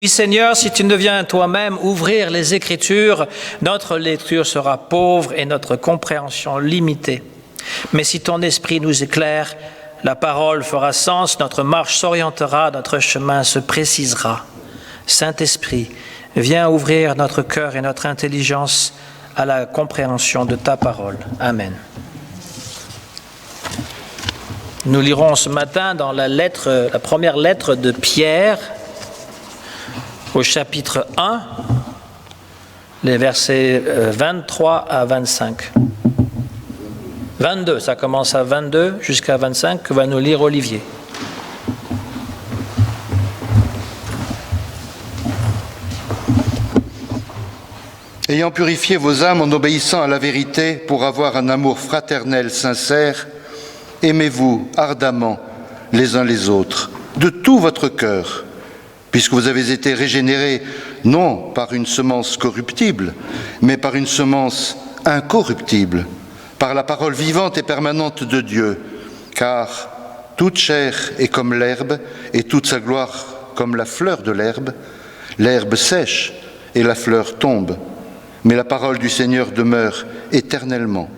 Oui, Seigneur, si tu ne viens toi-même ouvrir les Écritures, notre lecture sera pauvre et notre compréhension limitée. Mais si ton esprit nous éclaire, la parole fera sens, notre marche s'orientera, notre chemin se précisera. Saint-Esprit, viens ouvrir notre cœur et notre intelligence à la compréhension de ta parole. Amen. Nous lirons ce matin dans la première lettre de Pierre, au chapitre 1, les versets 23 à 25. 22, ça commence à 22 jusqu'à 25, que va nous lire Olivier. Ayant purifié vos âmes en obéissant à la vérité pour avoir un amour fraternel sincère, aimez-vous ardemment les uns les autres, de tout votre cœur, puisque vous avez été régénérés non par une semence corruptible, mais par une semence incorruptible, par la parole vivante et permanente de Dieu, car toute chair est comme l'herbe et toute sa gloire comme la fleur de l'herbe. L'herbe sèche et la fleur tombe, mais la parole du Seigneur demeure éternellement.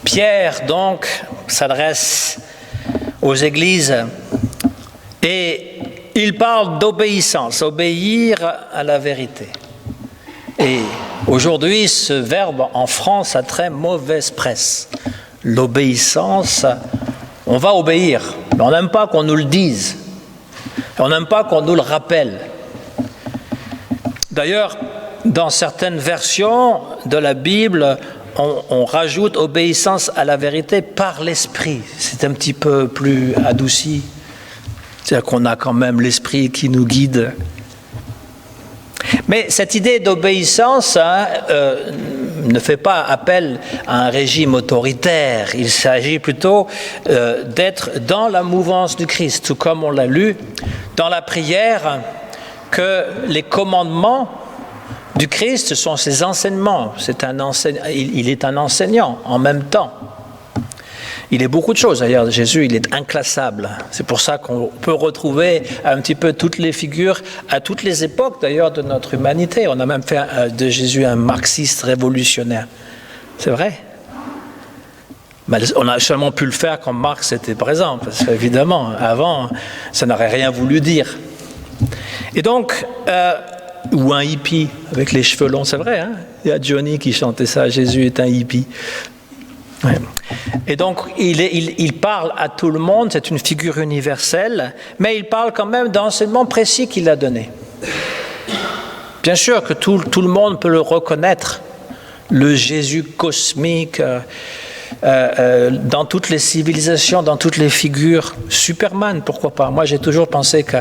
Pierre, donc, s'adresse aux églises et il parle d'obéissance, obéir à la vérité. Et aujourd'hui, ce verbe en France a très mauvaise presse. L'obéissance, on va obéir, mais on n'aime pas qu'on nous le dise. On n'aime pas qu'on nous le rappelle. D'ailleurs, dans certaines versions de la Bible, on rajoute obéissance à la vérité par l'esprit. C'est un petit peu plus adouci. C'est-à-dire qu'on a quand même l'esprit qui nous guide. Mais cette idée d'obéissance ne fait pas appel à un régime autoritaire. Il s'agit plutôt d'être dans la mouvance du Christ, tout comme on l'a lu dans la prière, que les commandements du Christ sont ses enseignements. Il est un enseignant en même temps. Il est beaucoup de choses. D'ailleurs, Jésus, il est inclassable. C'est pour ça qu'on peut retrouver un petit peu toutes les figures à toutes les époques, d'ailleurs, de notre humanité. On a même fait de Jésus un marxiste révolutionnaire. C'est vrai. Mais on a seulement pu le faire quand Marx était présent, parce qu'évidemment, avant, ça n'aurait rien voulu dire. Et donc, ou un hippie avec les cheveux longs, c'est vrai, hein? Il y a Johnny qui chantait ça, Jésus est un hippie. Ouais. Et donc, il parle à tout le monde, c'est une figure universelle, mais il parle quand même d'enseignements précis qu'il a donnés. Bien sûr que tout le monde peut le reconnaître, le Jésus cosmique, dans toutes les civilisations, dans toutes les figures. Superman, pourquoi pas? Moi, j'ai toujours pensé que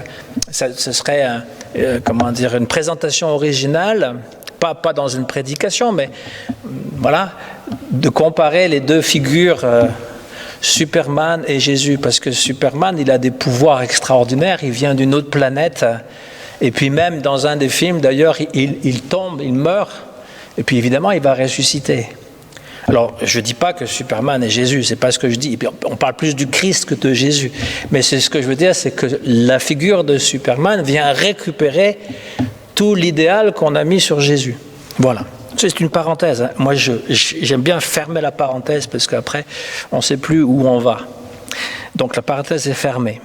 ce serait une présentation originale, pas dans une prédication, mais voilà, de comparer les deux figures, Superman et Jésus, parce que Superman, il a des pouvoirs extraordinaires, il vient d'une autre planète, et puis même dans un des films, d'ailleurs, il tombe, il meurt, et puis évidemment, il va ressusciter. Alors, je ne dis pas que Superman est Jésus, c'est pas ce que je dis. On parle plus du Christ que de Jésus. Mais c'est ce que je veux dire, c'est que la figure de Superman vient récupérer tout l'idéal qu'on a mis sur Jésus. Voilà. C'est une parenthèse. Hein. Moi, j'aime bien fermer la parenthèse parce qu'après, on ne sait plus où on va. Donc, la parenthèse est fermée.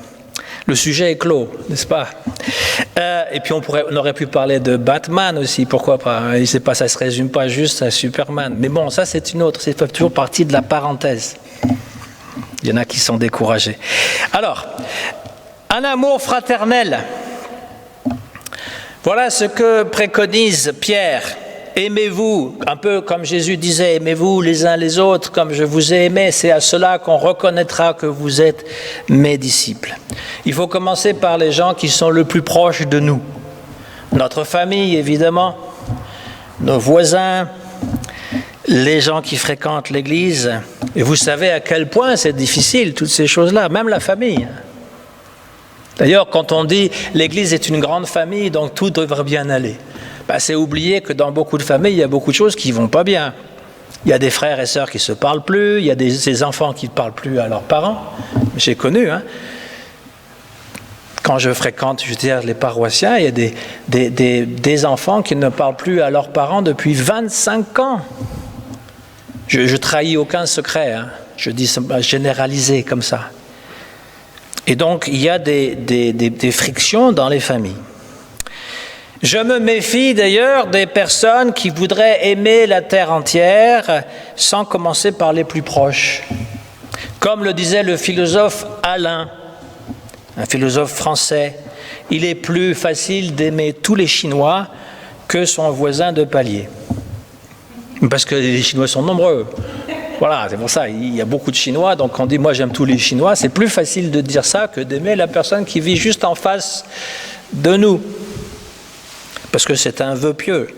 Le sujet est clos, n'est-ce pas? Et puis on aurait pu parler de Batman aussi, pourquoi pas? Ça ne se résume pas juste à Superman. Mais bon, ça c'est une autre, c'est toujours partie de la parenthèse. Il y en a qui sont découragés. Alors, un amour fraternel. Voilà ce que préconise Pierre. Aimez-vous, un peu comme Jésus disait, aimez-vous les uns les autres comme je vous ai aimé. C'est à cela qu'on reconnaîtra que vous êtes mes disciples. Il faut commencer par les gens qui sont le plus proches de nous. Notre famille, évidemment, nos voisins, les gens qui fréquentent l'église. Et vous savez à quel point c'est difficile, toutes ces choses-là, même la famille. D'ailleurs, quand on dit l'église est une grande famille, donc tout devrait bien aller. C'est oublier que dans beaucoup de familles, il y a beaucoup de choses qui ne vont pas bien. Il y a des frères et sœurs qui ne se parlent plus, il y a des enfants qui ne parlent plus à leurs parents. J'ai connu, quand je fréquente, les paroissiens, il y a des enfants qui ne parlent plus à leurs parents depuis 25 ans. Je trahis aucun secret, je dis généraliser comme ça. Et donc, il y a des frictions dans les familles. Je me méfie d'ailleurs des personnes qui voudraient aimer la terre entière sans commencer par les plus proches. Comme le disait le philosophe Alain, un philosophe français, il est plus facile d'aimer tous les Chinois que son voisin de palier. Parce que les Chinois sont nombreux. Voilà, c'est pour ça, il y a beaucoup de Chinois, donc quand on dit « moi j'aime tous les Chinois », c'est plus facile de dire ça que d'aimer la personne qui vit juste en face de nous. Parce que c'est un vœu pieux.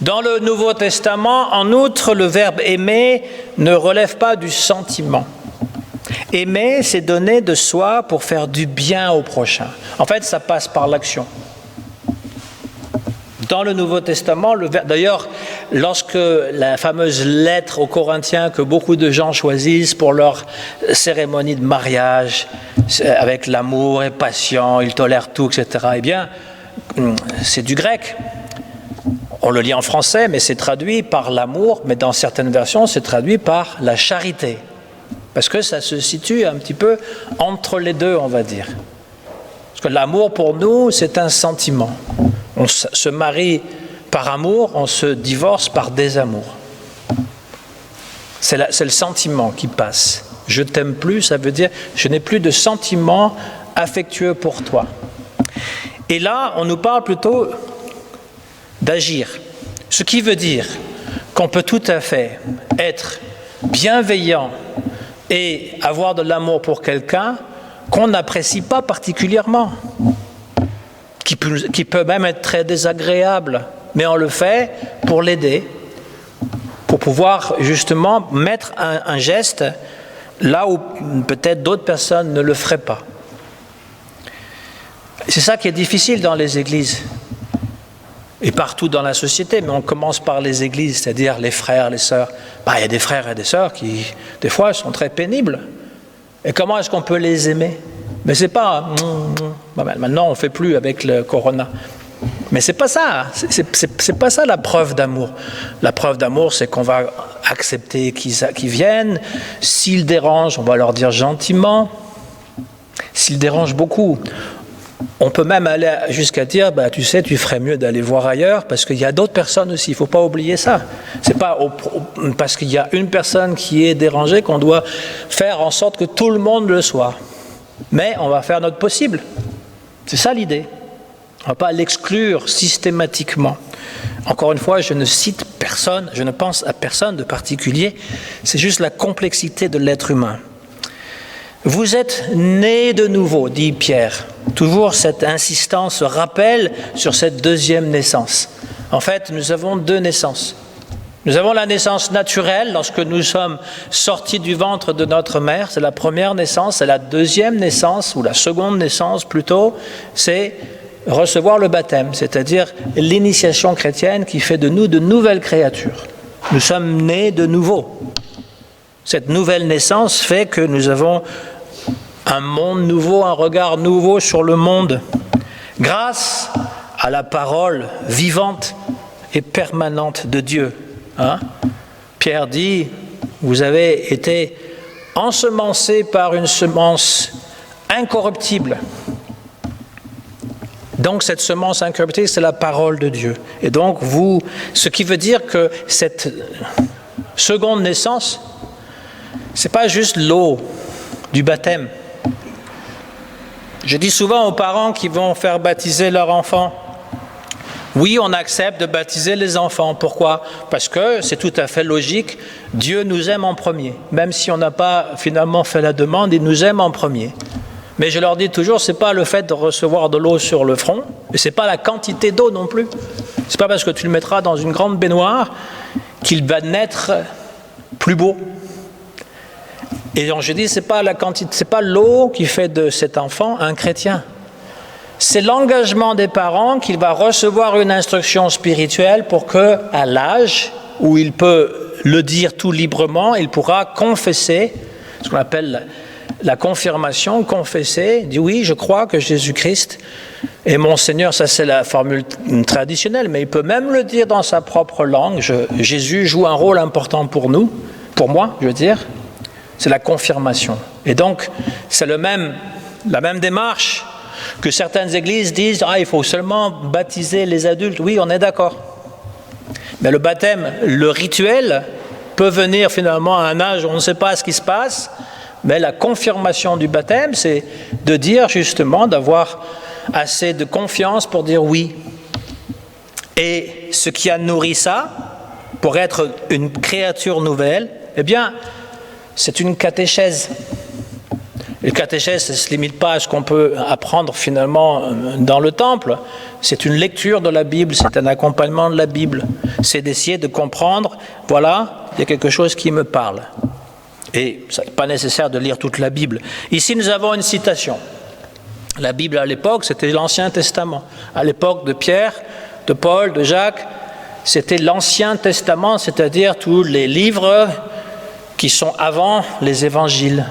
Dans le Nouveau Testament, en outre, le verbe « aimer » ne relève pas du sentiment. Aimer, c'est donner de soi pour faire du bien au prochain. En fait, ça passe par l'action. Dans le Nouveau Testament, d'ailleurs, lorsque la fameuse lettre aux Corinthiens que beaucoup de gens choisissent pour leur cérémonie de mariage, avec l'amour et patient, ils tolèrent tout, etc., eh bien, c'est du grec. On le lit en français, mais c'est traduit par l'amour, mais dans certaines versions, c'est traduit par la charité. Parce que ça se situe un petit peu entre les deux, on va dire. Parce que l'amour, pour nous, c'est un sentiment. On se marie par amour, on se divorce par désamour. C'est le sentiment qui passe. Je t'aime plus, ça veut dire je n'ai plus de sentiment affectueux pour toi. Et là, on nous parle plutôt d'agir. Ce qui veut dire qu'on peut tout à fait être bienveillant et avoir de l'amour pour quelqu'un qu'on n'apprécie pas particulièrement, qui peut même être très désagréable, mais on le fait pour l'aider, pour pouvoir justement mettre un geste là où peut-être d'autres personnes ne le feraient pas. C'est ça qui est difficile dans les églises et partout dans la société, mais on commence par les églises, c'est-à-dire les frères, les sœurs. Il y a des frères et des sœurs qui, des fois, sont très pénibles. Et comment est-ce qu'on peut les aimer ? Mais c'est pas maintenant on ne fait plus avec le corona. Mais c'est pas ça. C'est pas ça la preuve d'amour. La preuve d'amour, c'est qu'on va accepter qu'ils viennent. S'ils dérangent, on va leur dire gentiment. S'ils dérangent beaucoup, on peut même aller jusqu'à dire tu sais, tu ferais mieux d'aller voir ailleurs parce qu'il y a d'autres personnes aussi. Il ne faut pas oublier ça. C'est pas parce qu'il y a une personne qui est dérangée qu'on doit faire en sorte que tout le monde le soit. Mais on va faire notre possible. C'est ça l'idée. On ne va pas l'exclure systématiquement. Encore une fois, je ne cite personne, je ne pense à personne de particulier. C'est juste la complexité de l'être humain. Vous êtes nés de nouveau, dit Pierre. Toujours cette insistance, ce rappel sur cette deuxième naissance. En fait, nous avons deux naissances. Nous avons la naissance naturelle lorsque nous sommes sortis du ventre de notre mère, c'est la première naissance, et la deuxième naissance, ou la seconde naissance plutôt, c'est recevoir le baptême, c'est-à-dire l'initiation chrétienne qui fait de nous de nouvelles créatures. Nous sommes nés de nouveau. Cette nouvelle naissance fait que nous avons un monde nouveau, un regard nouveau sur le monde, grâce à la parole vivante et permanente de Dieu. Pierre dit, vous avez été ensemencés par une semence incorruptible. Donc cette semence incorruptible, c'est la parole de Dieu. Et donc ce qui veut dire que cette seconde naissance, c'est pas juste l'eau du baptême. Je dis souvent aux parents qui vont faire baptiser leur enfant, oui, on accepte de baptiser les enfants. Pourquoi? Parce que c'est tout à fait logique. Dieu nous aime en premier. Même si on n'a pas finalement fait la demande, il nous aime en premier. Mais je leur dis toujours, ce n'est pas le fait de recevoir de l'eau sur le front, et ce n'est pas la quantité d'eau non plus. Ce n'est pas parce que tu le mettras dans une grande baignoire qu'il va naître plus beau. Et donc je dis, ce n'est pas la quantité, c'est pas l'eau qui fait de cet enfant un chrétien. C'est l'engagement des parents qu'il va recevoir une instruction spirituelle pour que, à l'âge où il peut le dire tout librement, il pourra confesser, ce qu'on appelle la confirmation, confesser, dit oui, je crois que Jésus-Christ est mon Seigneur. Ça, c'est la formule traditionnelle, mais il peut même le dire dans sa propre langue. Jésus joue un rôle important pour nous, pour moi, je veux dire. C'est la confirmation. Et donc, c'est la même démarche que certaines églises disent, il faut seulement baptiser les adultes. Oui, on est d'accord. Mais le baptême, le rituel, peut venir finalement à un âge où on ne sait pas ce qui se passe, mais la confirmation du baptême, c'est de dire justement, d'avoir assez de confiance pour dire oui. Et ce qui a nourri ça, pour être une créature nouvelle, eh bien, c'est une catéchèse. Et le catéchèse, ça ne se limite pas à ce qu'on peut apprendre finalement dans le temple. C'est une lecture de la Bible, c'est un accompagnement de la Bible. C'est d'essayer de comprendre, voilà, il y a quelque chose qui me parle. Et ce n'est pas nécessaire de lire toute la Bible. Ici, nous avons une citation. La Bible, à l'époque, c'était l'Ancien Testament. À l'époque de Pierre, de Paul, de Jacques, c'était l'Ancien Testament, c'est-à-dire tous les livres qui sont avant les évangiles.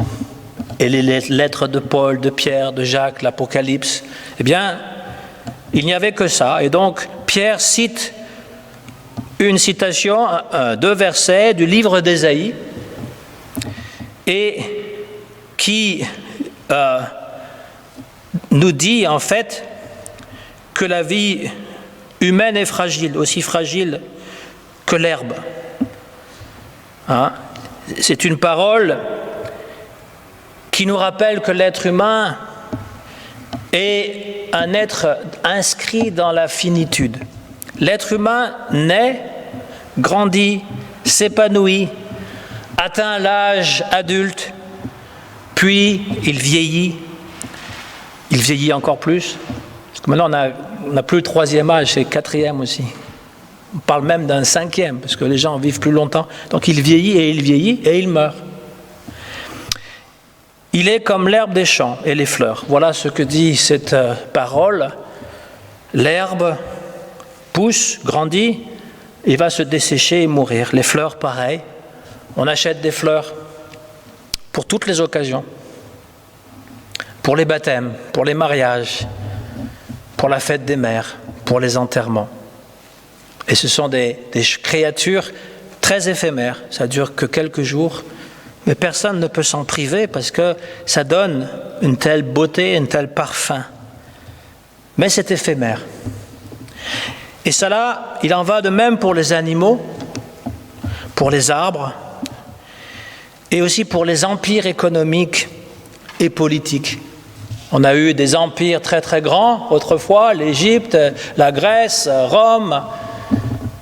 Et les lettres de Paul, de Pierre, de Jacques, l'Apocalypse, eh bien, il n'y avait que ça. Et donc, Pierre cite une citation, 2 versets du livre d'Ésaïe, et qui nous dit en fait que la vie humaine est fragile, aussi fragile que l'herbe. Hein? C'est une parole qui nous rappelle que l'être humain est un être inscrit dans la finitude. L'être humain naît, grandit, s'épanouit, atteint l'âge adulte, puis il vieillit encore plus. Parce que maintenant on n'a plus le 3e âge, c'est le 4e aussi. On parle même d'un 5e, parce que les gens vivent plus longtemps. Donc il vieillit et il meurt. Il est comme l'herbe des champs et les fleurs. Voilà ce que dit cette parole. L'herbe pousse, grandit, et va se dessécher et mourir. Les fleurs, pareil. On achète des fleurs pour toutes les occasions. Pour les baptêmes, pour les mariages, pour la fête des mères, pour les enterrements. Et ce sont des créatures très éphémères. Ça dure que quelques jours. Mais personne ne peut s'en priver parce que ça donne une telle beauté, un tel parfum. Mais c'est éphémère. Et cela, il en va de même pour les animaux, pour les arbres, et aussi pour les empires économiques et politiques. On a eu des empires très très grands autrefois, l'Égypte, la Grèce, Rome,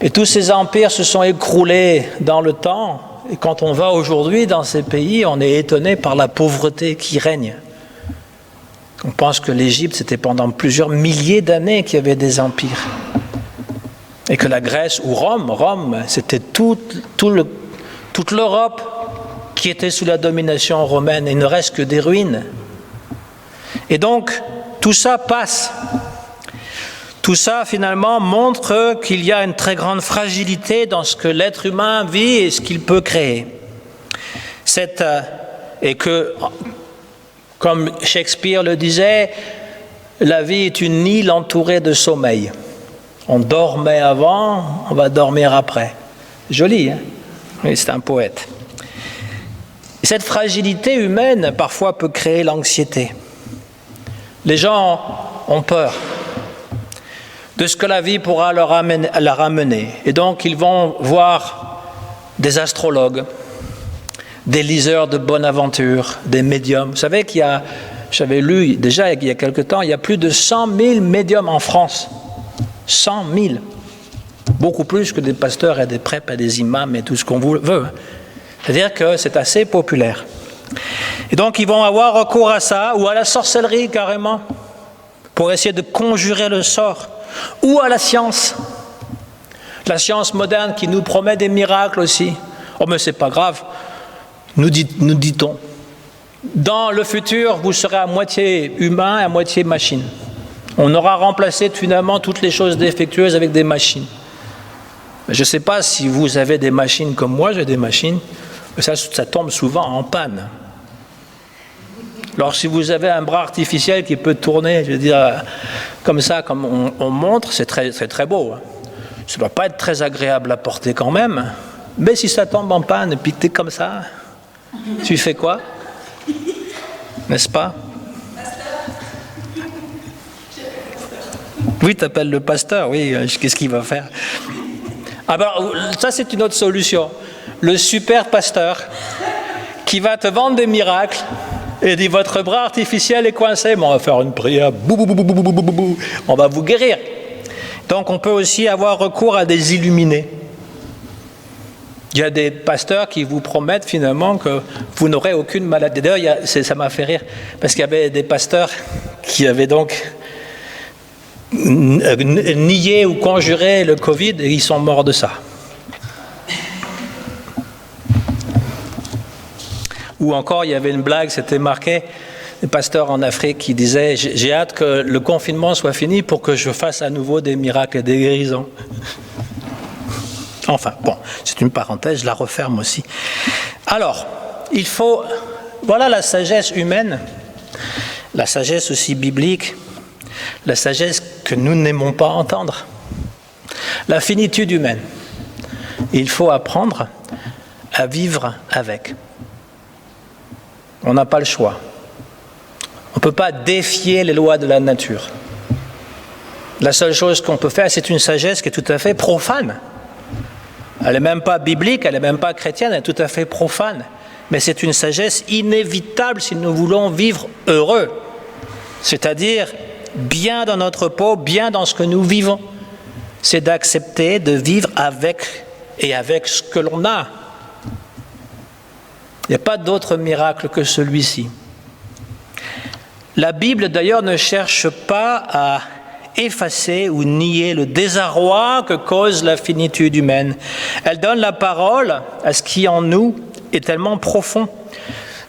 et tous ces empires se sont écroulés dans le temps. Et quand on va aujourd'hui dans ces pays, on est étonné par la pauvreté qui règne. On pense que l'Égypte, c'était pendant plusieurs milliers d'années qu'il y avait des empires. Et que la Grèce ou Rome, c'était toute l'Europe qui était sous la domination romaine. Il ne reste que des ruines. Et donc, tout ça passe. Tout ça, finalement, montre qu'il y a une très grande fragilité dans ce que l'être humain vit et ce qu'il peut créer. Et que, comme Shakespeare le disait, la vie est une île entourée de sommeil. On dormait avant, on va dormir après. Joli, hein? Oui, c'est un poète. Cette fragilité humaine, parfois, peut créer l'anxiété. Les gens ont peur de ce que la vie pourra leur amener. Et donc, ils vont voir des astrologues, des liseurs de bonne aventure, des médiums. Vous savez j'avais lu déjà il y a quelque temps, il y a plus de 100 000 médiums en France. 100 000. Beaucoup plus que des pasteurs et des prêtres et des imams et tout ce qu'on veut. C'est-à-dire que c'est assez populaire. Et donc ils vont avoir recours à ça, ou à la sorcellerie carrément, pour essayer de conjurer le sort, ou à la science moderne qui nous promet des miracles aussi. Oh mais c'est pas grave, nous dit-on. Dans le futur, vous serez à moitié humain et à moitié machine. On aura remplacé finalement toutes les choses défectueuses avec des machines. Je ne sais pas si vous avez des machines comme moi, j'ai des machines, mais ça tombe souvent en panne. Alors si vous avez un bras artificiel qui peut tourner, je veux dire, comme ça, comme on montre, c'est très beau. Ça ne va pas être très agréable à porter quand même, mais si ça tombe en panne et puis que tu es comme ça, tu fais quoi? N'est-ce pas? Oui, tu appelles le pasteur, oui, qu'est-ce qu'il va faire? Alors, ça c'est une autre solution. Le super pasteur qui va te vendre des miracles et dit votre bras artificiel est coincé, mais on va faire une prière, on va vous guérir. Donc on peut aussi avoir recours à des illuminés. Il y a des pasteurs qui vous promettent finalement que vous n'aurez aucune maladie. D'ailleurs, ça m'a fait rire, parce qu'il y avait des pasteurs qui avaient donc nié ou conjuré le Covid et ils sont morts de ça. Ou encore, il y avait une blague, c'était marqué, des pasteurs en Afrique qui disaient « J'ai hâte que le confinement soit fini pour que je fasse à nouveau des miracles et des guérisons. » Enfin, bon, c'est une parenthèse, je la referme aussi. Alors, voilà la sagesse humaine, la sagesse aussi biblique, la sagesse que nous n'aimons pas entendre, la finitude humaine. Il faut apprendre à vivre avec. On n'a pas le choix. On ne peut pas défier les lois de la nature. La seule chose qu'on peut faire, c'est une sagesse qui est tout à fait profane. Elle n'est même pas biblique, elle n'est même pas chrétienne, elle est tout à fait profane. Mais c'est une sagesse inévitable si nous voulons vivre heureux. C'est-à-dire bien dans notre peau, bien dans ce que nous vivons. C'est d'accepter de vivre avec et avec ce que l'on a. Il n'y a pas d'autre miracle que celui-ci. La Bible, d'ailleurs, ne cherche pas à effacer ou nier le désarroi que cause la finitude humaine. Elle donne la parole à ce qui en nous est tellement profond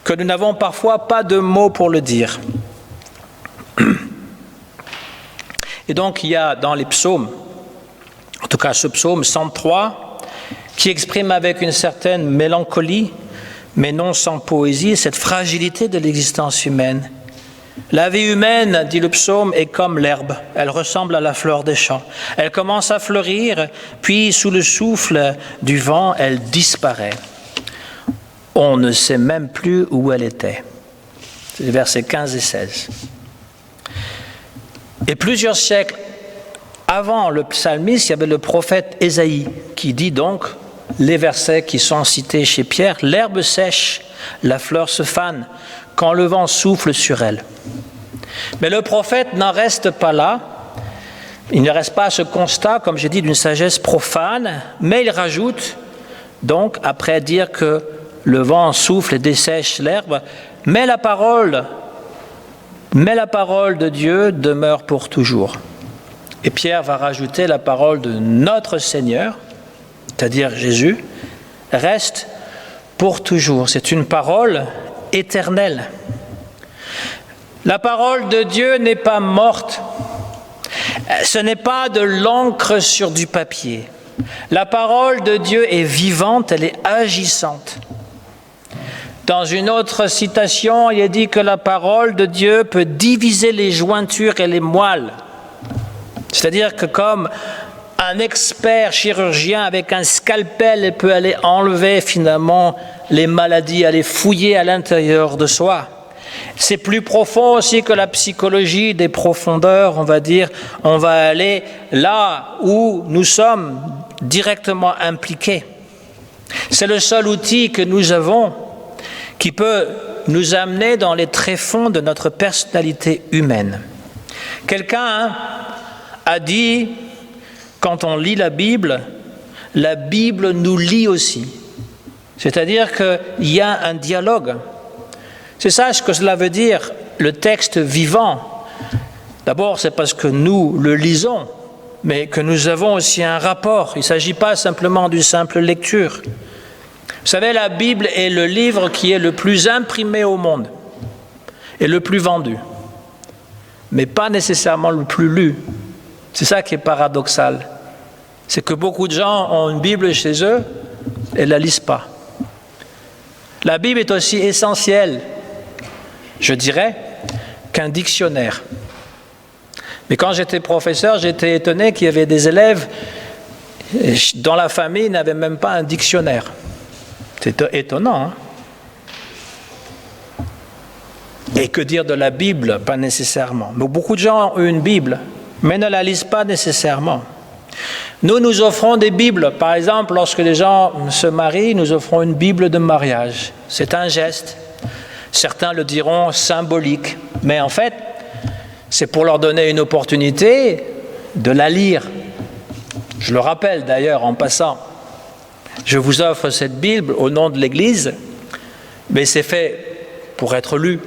que nous n'avons parfois pas de mots pour le dire. Et donc, il y a dans les psaumes, en tout cas ce psaume 103, qui exprime avec une certaine mélancolie, mais non sans poésie, cette fragilité de l'existence humaine. La vie humaine, dit le psaume, est comme l'herbe. Elle ressemble à la fleur des champs. Elle commence à fleurir, puis sous le souffle du vent, elle disparaît. On ne sait même plus où elle était. C'est les versets 15 et 16. Et plusieurs siècles avant le psalmiste, il y avait le prophète Ésaïe qui dit donc les versets qui sont cités chez Pierre, « L'herbe sèche, la fleur se fane, quand le vent souffle sur elle. » Mais le prophète n'en reste pas là. Il ne reste pas à ce constat, comme j'ai dit, d'une sagesse profane, mais il rajoute, donc, après dire que le vent souffle et dessèche l'herbe, mais la parole de Dieu demeure pour toujours. Et Pierre va rajouter la parole de notre Seigneur, c'est-à-dire Jésus, reste pour toujours. C'est une parole éternelle. La parole de Dieu n'est pas morte. Ce n'est pas de l'encre sur du papier. La parole de Dieu est vivante, elle est agissante. Dans une autre citation, il est dit que la parole de Dieu peut diviser les jointures et les moelles. C'est-à-dire que comme un expert chirurgien avec un scalpel peut aller enlever finalement les maladies, aller fouiller à l'intérieur de soi. C'est plus profond aussi que la psychologie des profondeurs, on va dire. On va aller là où nous sommes directement impliqués. C'est le seul outil que nous avons qui peut nous amener dans les tréfonds de notre personnalité humaine. Quelqu'un a dit, quand on lit la Bible nous lit aussi. C'est-à-dire qu'il y a un dialogue. C'est ça ce que cela veut dire, le texte vivant. D'abord, c'est parce que nous le lisons, mais que nous avons aussi un rapport. Il ne s'agit pas simplement d'une simple lecture. Vous savez, la Bible est le livre qui est le plus imprimé au monde et le plus vendu, mais pas nécessairement le plus lu. C'est ça qui est paradoxal. C'est que beaucoup de gens ont une Bible chez eux et ne la lisent pas. La Bible est aussi essentielle, je dirais, qu'un dictionnaire. Mais quand j'étais professeur, j'étais étonné qu'il y avait des élèves dans la famille qui n'avaient même pas un dictionnaire. C'est étonnant, hein? Et que dire de la Bible? Pas nécessairement. Mais beaucoup de gens ont une Bible, mais ne la lisent pas nécessairement. Nous offrons des Bibles. Par exemple, lorsque les gens se marient, nous offrons une Bible de mariage. C'est un geste. Certains le diront symbolique. Mais en fait, c'est pour leur donner une opportunité de la lire. Je le rappelle d'ailleurs en passant. Je vous offre cette Bible au nom de l'Église, mais c'est fait pour être lu.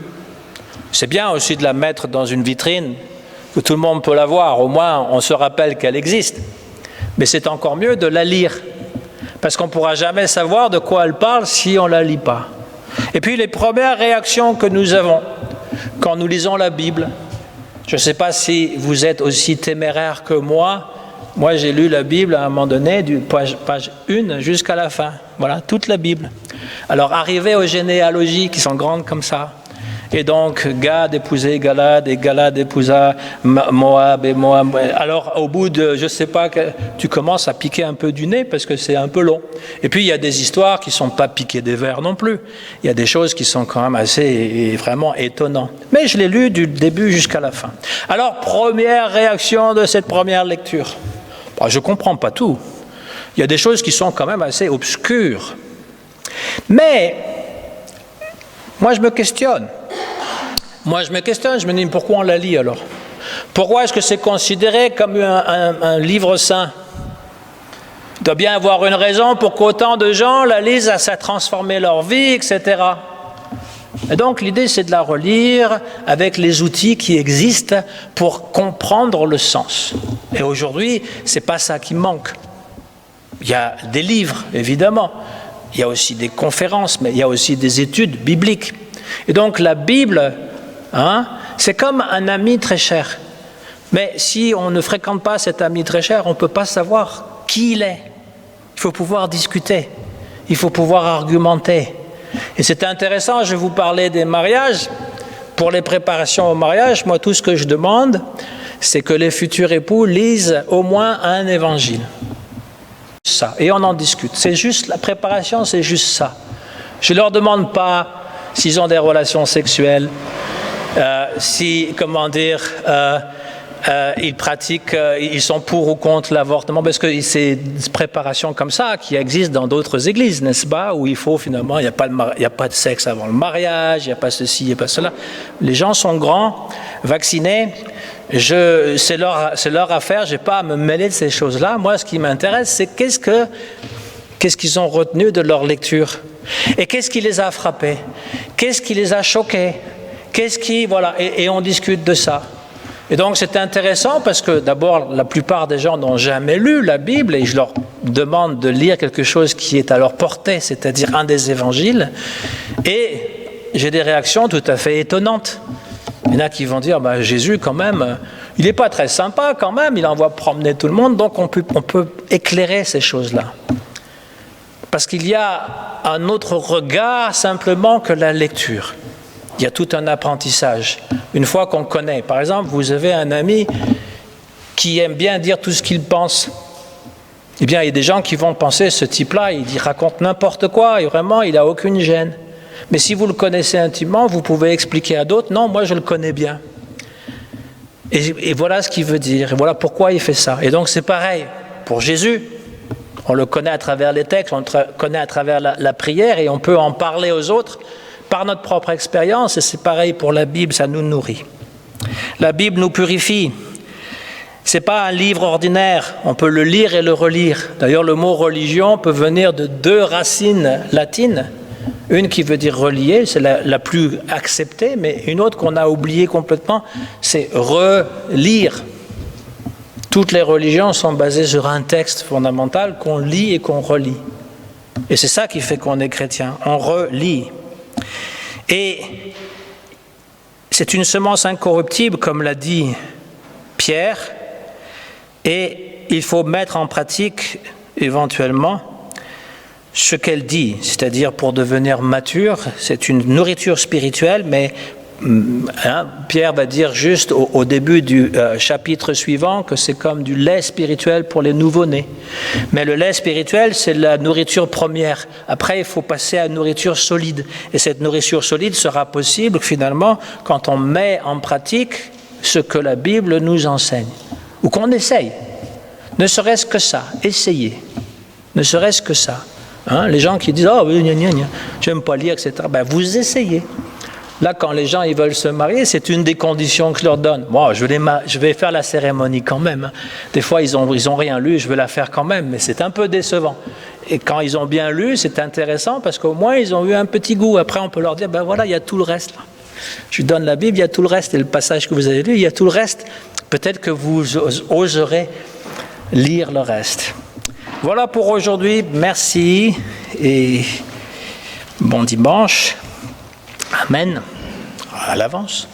C'est bien aussi de la mettre dans une vitrine, que tout le monde peut la voir, au moins on se rappelle qu'elle existe. Mais c'est encore mieux de la lire, parce qu'on ne pourra jamais savoir de quoi elle parle si on ne la lit pas. Et puis les premières réactions que nous avons quand nous lisons la Bible, je ne sais pas si vous êtes aussi téméraire que moi. Moi, j'ai lu la Bible à un moment donné, du page 1 jusqu'à la fin. Voilà, toute la Bible. Alors, arrivé aux généalogies qui sont grandes comme ça, et donc Gad épousait Galad, et Galad épousa Moab, et Moab. Alors, au bout de, je ne sais pas, tu commences à piquer un peu du nez parce que c'est un peu long. Et puis, il y a des histoires qui ne sont pas piquées des vers non plus. Il y a des choses qui sont quand même assez, vraiment étonnantes. Mais je l'ai lu du début jusqu'à la fin. Alors, première réaction de cette première lecture. Je ne comprends pas tout. Il y a des choses qui sont quand même assez obscures. Mais, moi je me questionne. Je me dis, pourquoi on la lit alors? Pourquoi est-ce que c'est considéré comme un livre saint? Il doit bien avoir une raison pour qu'autant de gens la lisent, ça a transformé leur vie, etc. Et donc l'idée c'est de la relire avec les outils qui existent pour comprendre le sens. Et aujourd'hui, c'est pas ça qui manque. Il y a des livres, évidemment. Il y a aussi des conférences, mais il y a aussi des études bibliques. Et donc la Bible, c'est comme un ami très cher. Mais si on ne fréquente pas cet ami très cher, on ne peut pas savoir qui il est. Il faut pouvoir discuter. Il faut pouvoir argumenter. Et c'est intéressant, je vous parlais des mariages. Pour les préparations au mariage, moi, tout ce que je demande, c'est que les futurs époux lisent au moins un évangile. Ça, et on en discute. C'est juste, la préparation, c'est juste ça. Je ne leur demande pas s'ils ont des relations sexuelles, ils pratiquent, ils sont pour ou contre l'avortement, parce que c'est des préparations comme ça qui existent dans d'autres églises, n'est-ce pas, où il faut finalement, il n'y a pas de sexe avant le mariage, il n'y a pas ceci, il n'y a pas cela. Les gens sont grands, vaccinés, c'est leur affaire, je n'ai pas à me mêler de ces choses-là. Moi, ce qui m'intéresse, c'est qu'est-ce qu'ils ont retenu de leur lecture, et qu'est-ce qui les a frappés, qu'est-ce qui les a choqués, et on discute de ça. Et donc c'est intéressant parce que d'abord la plupart des gens n'ont jamais lu la Bible et je leur demande de lire quelque chose qui est à leur portée, c'est-à-dire un des évangiles, et j'ai des réactions tout à fait étonnantes. Il y en a qui vont dire, Jésus quand même, il n'est pas très sympa quand même, il envoie promener tout le monde, donc on peut éclairer ces choses-là. Parce qu'il y a un autre regard simplement que la lecture. Il y a tout un apprentissage. Une fois qu'on connaît, par exemple, vous avez un ami qui aime bien dire tout ce qu'il pense. Eh bien, il y a des gens qui vont penser, ce type-là, il raconte n'importe quoi, et vraiment, il n'a aucune gêne. Mais si vous le connaissez intimement, vous pouvez expliquer à d'autres, non, moi je le connais bien. Et voilà ce qu'il veut dire, et voilà pourquoi il fait ça. Et donc c'est pareil pour Jésus. On le connaît à travers les textes, on le connaît à travers la prière, et on peut en parler aux autres, par notre propre expérience, et c'est pareil pour la Bible, ça nous nourrit. La Bible nous purifie. Ce n'est pas un livre ordinaire, on peut le lire et le relire. D'ailleurs, le mot religion peut venir de 2 racines latines. Une qui veut dire relier, c'est la plus acceptée, mais une autre qu'on a oubliée complètement, c'est relire. Toutes les religions sont basées sur un texte fondamental qu'on lit et qu'on relit. Et c'est ça qui fait qu'on est chrétien, on relit. Et c'est une semence incorruptible, comme l'a dit Pierre, et il faut mettre en pratique éventuellement ce qu'elle dit, c'est-à-dire pour devenir mature, c'est une nourriture spirituelle, mais Pierre va dire juste au début du chapitre suivant que c'est comme du lait spirituel pour les nouveau-nés. Mais le lait spirituel, c'est la nourriture première. Après, il faut passer à la nourriture solide. Et cette nourriture solide sera possible finalement quand on met en pratique ce que la Bible nous enseigne. Ou qu'on essaye. Ne serait-ce que ça. Essayez. Ne serait-ce que ça. Les gens qui disent « Oh, oui, j'aime pas lire, etc. » Vous essayez. Là, quand les gens ils veulent se marier, c'est une des conditions que je leur donne. Moi, je vais faire la cérémonie quand même. Des fois, ils ont rien lu, je vais la faire quand même, mais c'est un peu décevant. Et quand ils ont bien lu, c'est intéressant parce qu'au moins, ils ont eu un petit goût. Après, on peut leur dire, voilà, il y a tout le reste. Là. Je lui donne la Bible, il y a tout le reste. Et le passage que vous avez lu, il y a tout le reste. Peut-être que vous oserez lire le reste. Voilà pour aujourd'hui. Merci et bon dimanche. Amen. À l'avance.